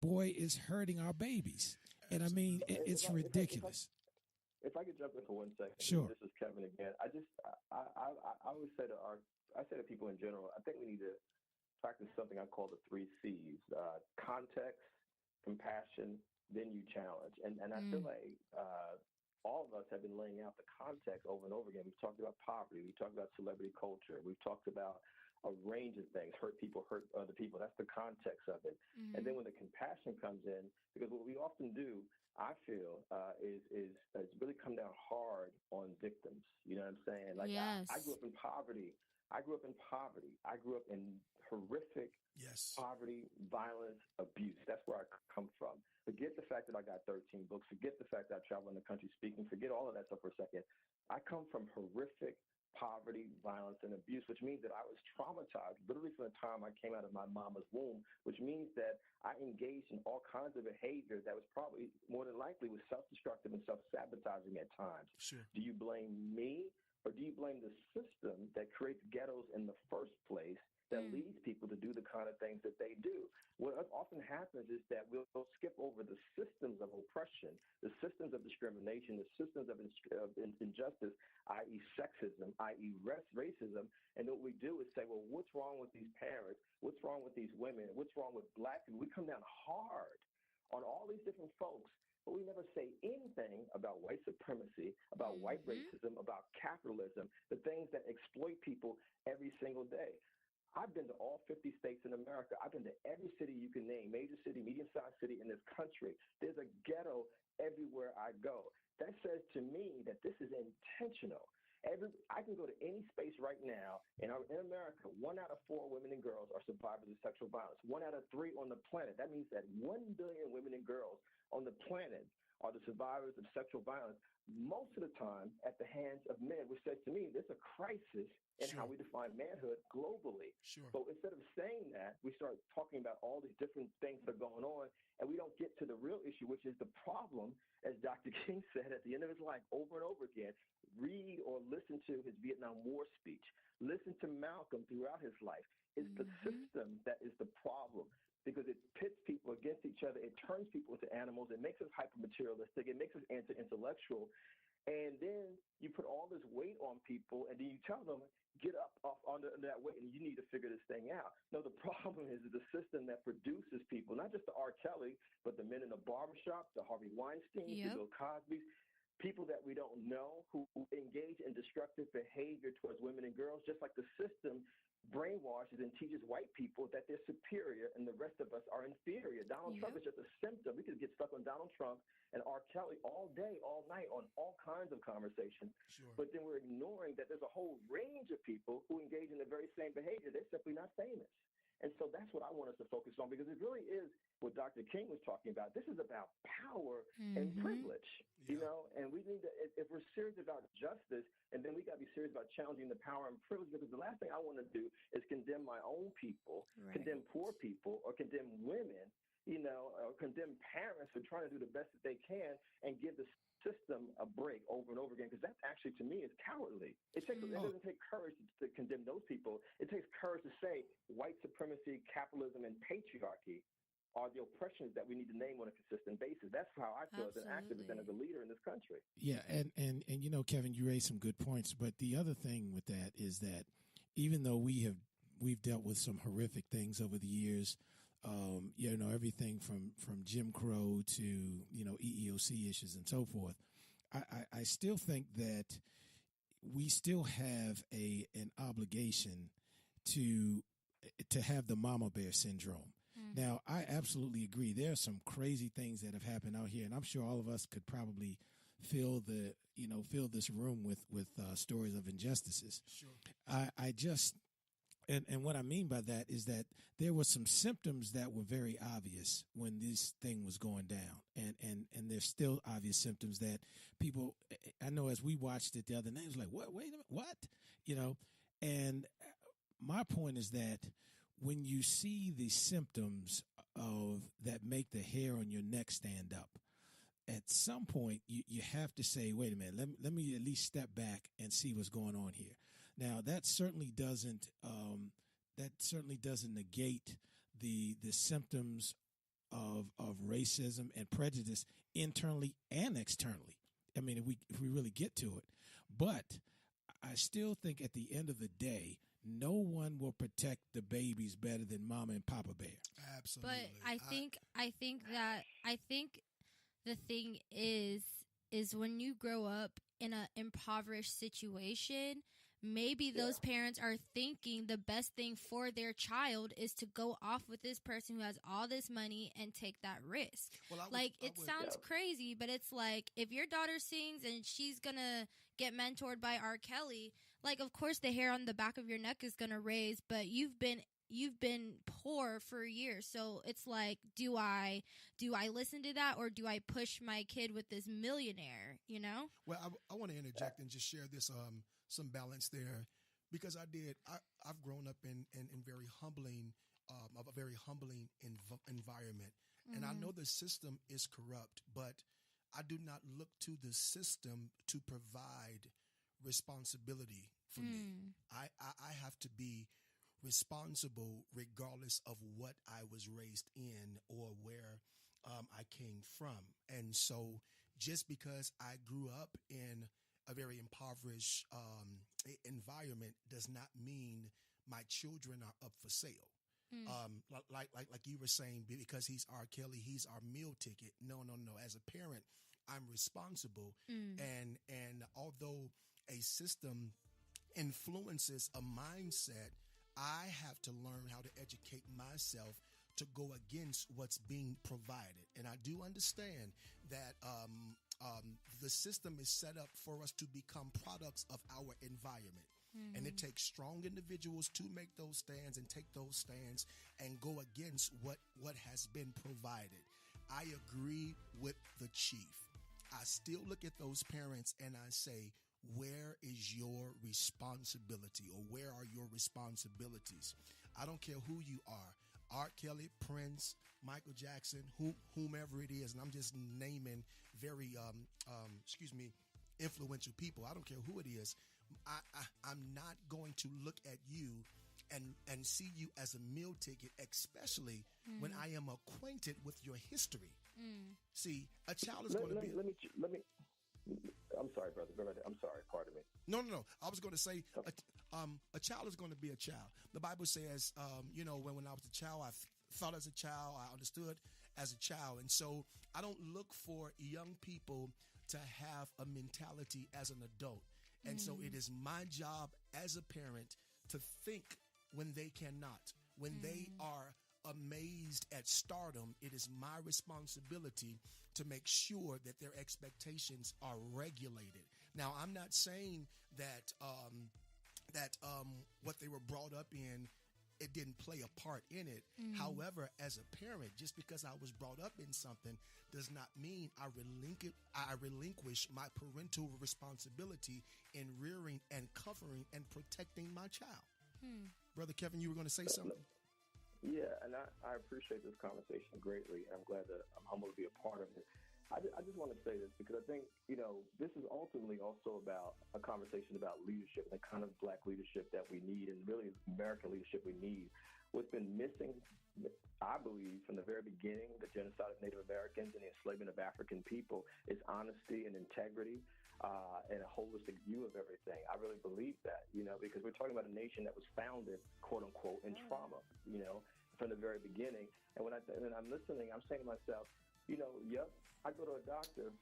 boy, is hurting our babies. And I mean, it's ridiculous. If I could jump in for 1 second, Sure. this is Kevin again. I always say I say to people in general, I think we need to practice something I call the 3 C's: context, compassion, then you challenge. And I feel like all of us have been laying out the context over and over again. We've talked about poverty. We've talked about celebrity culture. We've talked about a range of things: hurt people, hurt other people. That's the context of it. And then when the compassion comes in, because what we often do, I feel, is really come down hard on victims. You know what I'm saying? Like I grew Yes. up in poverty. I grew up in poverty. I grew up in horrific Yes. poverty, violence, abuse. That's where I come from. Forget the fact that I got 13 books. Forget the fact that I travel in the country speaking. Forget all of that stuff for a second. I come from horrific poverty, violence, and abuse, which means that I was traumatized literally from the time I came out of my mama's womb, which means that I engaged in all kinds of behavior that was probably more than likely was self-destructive and self-sabotaging at times. Sure. Do you blame me, or do you blame the system that creates ghettos in the first place that leads people to do the kind of things that they do? What often happens is that we'll skip over the systems of oppression, the systems of discrimination, the systems of injustice, i.e. sexism, i.e. racism. And what we do is say, well, what's wrong with these parents? What's wrong with these women? What's wrong with black people? We come down hard on all these different folks, but we never say anything about white supremacy, about white racism, about capitalism, the things that exploit people every single day. I've been to all 50 states in America. I've been to every city you can name, major city, medium-sized city in this country. There's a ghetto everywhere I go. That says to me that this is intentional. I can go to any space right now, and in America, 1 out of 4 women and girls are survivors of sexual violence. 1 out of 3 on the planet. That means that 1 billion women and girls on the planet are the survivors of sexual violence, most of the time at the hands of men, which says to me there's a crisis in how we define manhood globally. Sure. But instead of saying that, we start talking about all these different things that are going on, and we don't get to the real issue, which is the problem, as Dr. King said at the end of his life over and over again. Read or listen to his Vietnam War speech. Listen to Malcolm throughout his life. It's the system that is the problem, because it pits people against each other. It turns people into animals. It makes us hyper-materialistic. It makes us anti-intellectual. And then you put all this weight on people, and then you tell them, get up off under that weight, and you need to figure this thing out. No, the problem is the system that produces people, not just the R. Kelly, but the men in the barbershop, the Harvey Weinstein, the Bill Cosby's, people that we don't know who engage in destructive behavior towards women and girls, just like the system brainwashes and teaches white people that they're superior and the rest of us are inferior. Donald Trump is just a symptom. We could get stuck on Donald Trump and R. Kelly all day, all night on all kinds of conversations. Sure. But then we're ignoring that there's a whole range of people who engage in the very same behavior. They're simply not famous. And so that's what I want us to focus on, because it really is what Dr. King was talking about. This is about power and privilege, you know, and we need to, if we're serious about justice, and then we got to be serious about challenging the power and privilege, because the last thing I want to do is condemn my own people, condemn poor people, or condemn women, you know, or condemn parents for trying to do the best that they can and give the system a break over and over again, because that actually, to me, is cowardly. It doesn't take courage to condemn those people. It takes courage to say white supremacy, capitalism, and patriarchy are the oppressions that we need to name on a consistent basis. That's how I feel as an activist and as a leader in this country. Yeah, and you know, Kevin, you raised some good points, but the other thing with that is that even though we've dealt with some horrific things over the years, you know, everything from Jim Crow to, you know, EEOC issues and so forth, I still think that we still have an obligation to have the mama bear syndrome. Now, I absolutely agree. There are some crazy things that have happened out here, and I'm sure all of us could probably fill this room with stories of injustices. Sure. I just and what I mean by that is that there were some symptoms that were very obvious when this thing was going down, and there's still obvious symptoms that people. I know as we watched it the other night, it was like, what? Wait a minute, what? You know, and my point is that when you see the symptoms of that make the hair on your neck stand up, at some point you have to say, wait a minute, let me at least step back and see what's going on here. Now that certainly doesn't negate the symptoms of racism and prejudice internally and externally. I mean, if we really get to it, but I still think at the end of the day, no one will protect the babies better than Mama and Papa Bear. Absolutely. But I think the thing is when you grow up in an impoverished situation, maybe those parents are thinking the best thing for their child is to go off with this person who has all this money and take that risk. Well, it sounds crazy, but it's like if your daughter sings and she's gonna get mentored by R. Kelly, like of course the hair on the back of your neck is gonna raise, but you've been poor for years. So it's like, do I listen to that, or do I push my kid with this millionaire, you know? Well, I want to interject and just share this some balance there, because I've grown up in very humbling of a very humbling environment, and I know the system is corrupt, but I do not look to the system to provide responsibility for me. I have to be responsible regardless of what I was raised in or where I came from. And so just because I grew up in a very impoverished environment does not mean my children are up for sale. Like you were saying, because he's R. Kelly, he's our meal ticket. No. As a parent, I'm responsible. And although a system influences a mindset, I have to learn how to educate myself to go against what's being provided. And I do understand that the system is set up for us to become products of our environment. And it takes strong individuals to make those stands and take those stands and go against what has been provided. I agree with the chief. I still look at those parents and I say, where is your responsibility, or where are your responsibilities? I don't care who you are. R. Kelly, Prince, Michael Jackson, whomever it is, and I'm just naming very, influential people. I don't care who it is. I'm not going to look at you and see you as a meal ticket, especially when I am acquainted with your history. See, a child is going to be... Let me... I'm sorry, brother. I'm sorry. Pardon me. No. I was going to say a child is going to be a child. The Bible says, when I was a child, I thought as a child, I understood as a child. And so I don't look for young people to have a mentality as an adult. And so it is my job as a parent to think when they cannot. When they are amazed at stardom, it is my responsibility to make sure that their expectations are regulated. Now, I'm not saying that what they were brought up in, it didn't play a part in it. However, as a parent, just because I was brought up in something does not mean I relinquish my parental responsibility in rearing and covering and protecting my child. Brother Kevin, you were going to say something? Yeah, and I appreciate this conversation greatly. I'm glad that I'm humbled to be a part of it. I just want to say this because I think, this is ultimately also about a conversation about leadership and the kind of Black leadership that we need, and really American leadership we need. What's been missing, I believe, from the very beginning, the genocide of Native Americans and the enslavement of African people, is honesty and integrity and a holistic view of everything. I really believe that, because we're talking about a nation that was founded, quote unquote, in trauma, from the very beginning. And when I'm listening, I'm saying to myself, I go to a doctor.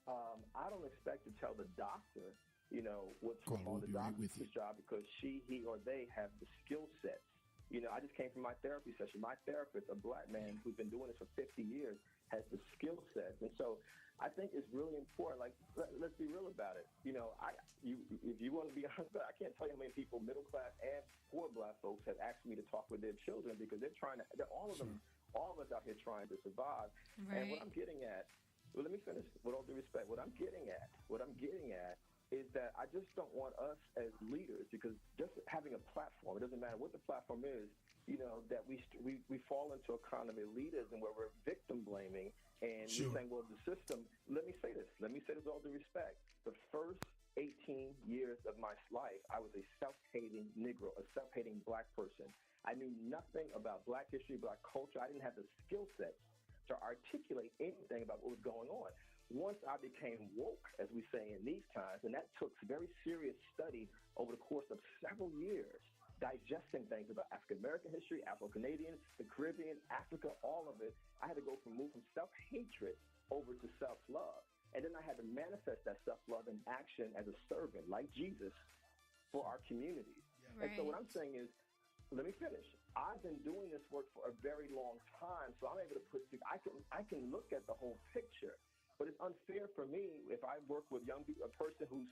I don't expect to tell the doctor, what's on the doctor's job, because she, he, or they have the skill sets. I just came from my therapy session. My therapist, a Black man who's been doing this for 50 years, has the skill sets. And so I think it's really important. Like, let's be real about it. If you want to be honest, I can't tell you how many people, middle class and poor Black folks, have asked me to talk with their children because all of us out here trying to survive. Right. And what I'm getting at, well, let me finish with all due respect. What I'm getting at is that I just don't want us as leaders, because just having a platform, it doesn't matter what the platform is, that we fall into a kind of elitism where we're victim blaming and we're saying, well, the system. Let me say this with all due respect. The first 18 years of my life, I was a self-hating Negro, a self-hating Black person. I knew nothing about Black history, Black culture. I didn't have the skill sets to articulate anything about what was going on. Once I became woke, as we say in these times, and that took very serious study over the course of several years, digesting things about African American history, Afro Canadian, the Caribbean, Africa, all of it. I had to go from move from self hatred over to self love. And then I had to manifest that self love in action as a servant, like Jesus, for our communities. Right. And so what I'm saying is, let me finish. I've been doing this work for a very long time, so I'm able to I can look at the whole picture. But it's unfair for me if I work with a person whose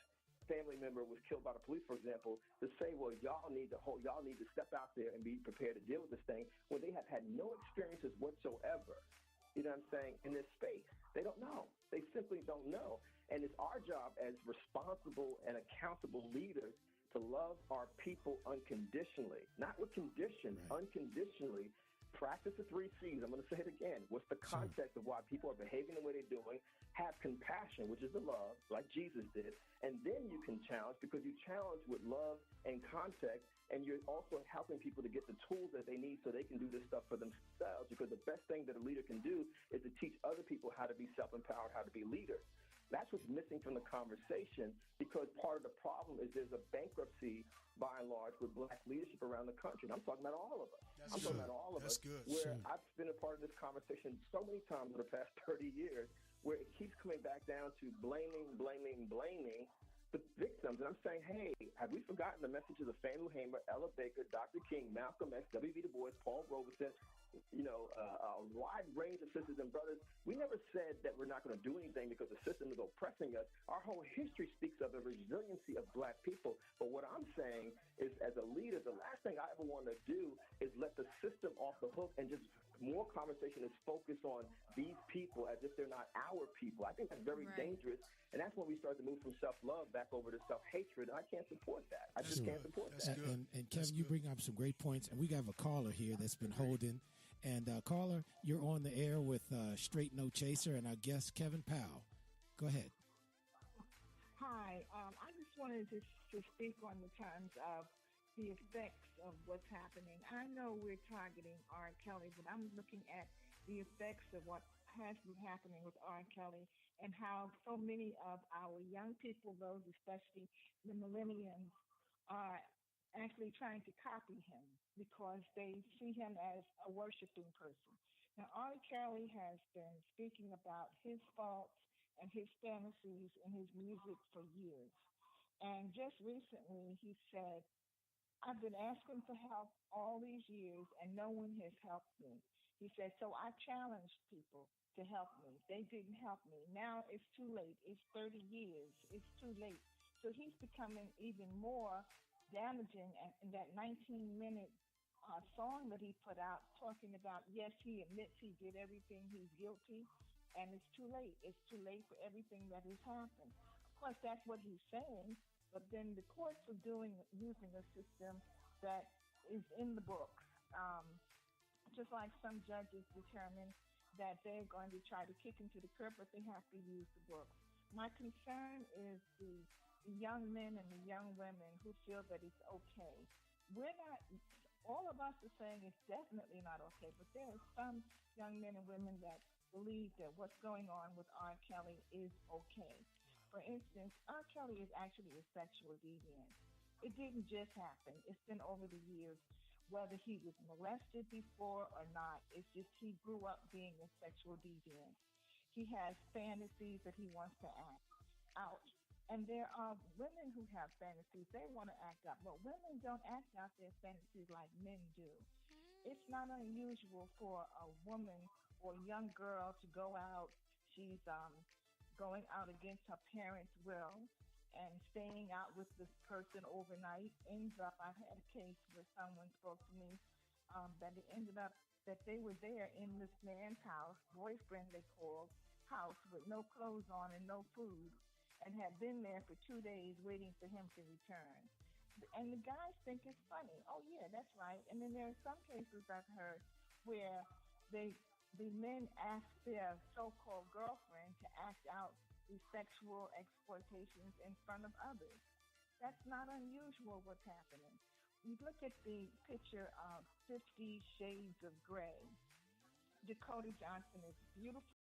family member was killed by the police, for example, to say, well, y'all need to step out there and be prepared to deal with this thing when they have had no experiences whatsoever. You know what I'm saying? In this space, they don't know. They simply don't know. And it's our job as responsible and accountable leaders to love our people unconditionally, not with conditions, right. Unconditionally. Practice the 3 C's. I'm going to say it again. What's the context of why people are behaving the way they're doing? Have compassion, which is the love, like Jesus did. And then you can challenge, because you challenge with love and context, and you're also helping people to get the tools that they need so they can do this stuff for themselves. Because the best thing that a leader can do is to teach other people how to be self-empowered, how to be leaders. That's what's missing from the conversation, because part of the problem is there's a bankruptcy, by and large, with Black leadership around the country. And I'm talking about all of us. Talking about all of us. Good. Where I've been a part of this conversation so many times in the past 30 years, where it keeps coming back down to blaming the victims. And I'm saying, hey, have we forgotten the messages of Fannie Lou Hamer, Ella Baker, Dr. King, Malcolm X, W.B. Du Bois, Paul Robeson, a wide range of sisters and brothers? We never said that we're not going to do anything because the system is oppressing us. Our whole history speaks of the resiliency of Black people. But what I'm saying is, as a leader, the last thing I ever want to do is let the system off the hook, and just more conversation is focused on these people as if they're not our people. I think that's very dangerous. And that's when we start to move from self-love back over to self-hatred. And I can't support that. I just can't support that. And Kevin, you bring up some great points. And we have a caller here that's been holding. And caller, you're on the air with Straight No Chaser and our guest, Kevin Powell. Go ahead. Hi. I just wanted to speak on the terms of the effects of what's happening. I know we're targeting R. Kelly, but I'm looking at the effects of what has been happening with R. Kelly, and how so many of our young people, those especially the millennials, are actually trying to copy him because they see him as a worshiping person. Now, R. Kelly has been speaking about his faults and his fantasies in his music for years. And just recently, he said, I've been asking for help all these years and no one has helped me. He said, so I challenged people to help me. They didn't help me. Now it's too late. It's 30 years. It's too late. So he's becoming even more damaging. And in that 19-minute song that he put out, talking about, yes, he admits he did everything. He's guilty. And it's too late. It's too late for everything that has happened. Of course, that's what he's saying. But then the courts are using a system that is in the books. Just like some judges determine that they're going to try to kick him to the curb, but they have to use the books. My concern is the young men and the young women who feel that it's okay. We're not, all of us are saying it's definitely not okay, but there are some young men and women that believe that what's going on with R. Kelly is okay. For instance, R. Kelly is actually a sexual deviant. It didn't just happen. It's been over the years. Whether he was molested before or not, it's just he grew up being a sexual deviant. He has fantasies that he wants to act out. And there are women who have fantasies. They want to act out, but women don't act out their fantasies like men do. It's not unusual for a woman or a young girl to go out. She's going out against her parents' will and staying out with this person overnight. Ends up, I had a case where someone spoke to me that it ended up that they were there in this man's house, boyfriend they called, house with no clothes on and no food, and had been there for 2 days waiting for him to return. And the guys think it's funny. Oh yeah, that's right. And then there are some cases I've heard where the men ask their so-called girlfriend to act out the sexual exploitations in front of others. That's not unusual what's happening. You look at the picture of 50 Shades of Grey. Dakota Johnson is beautiful.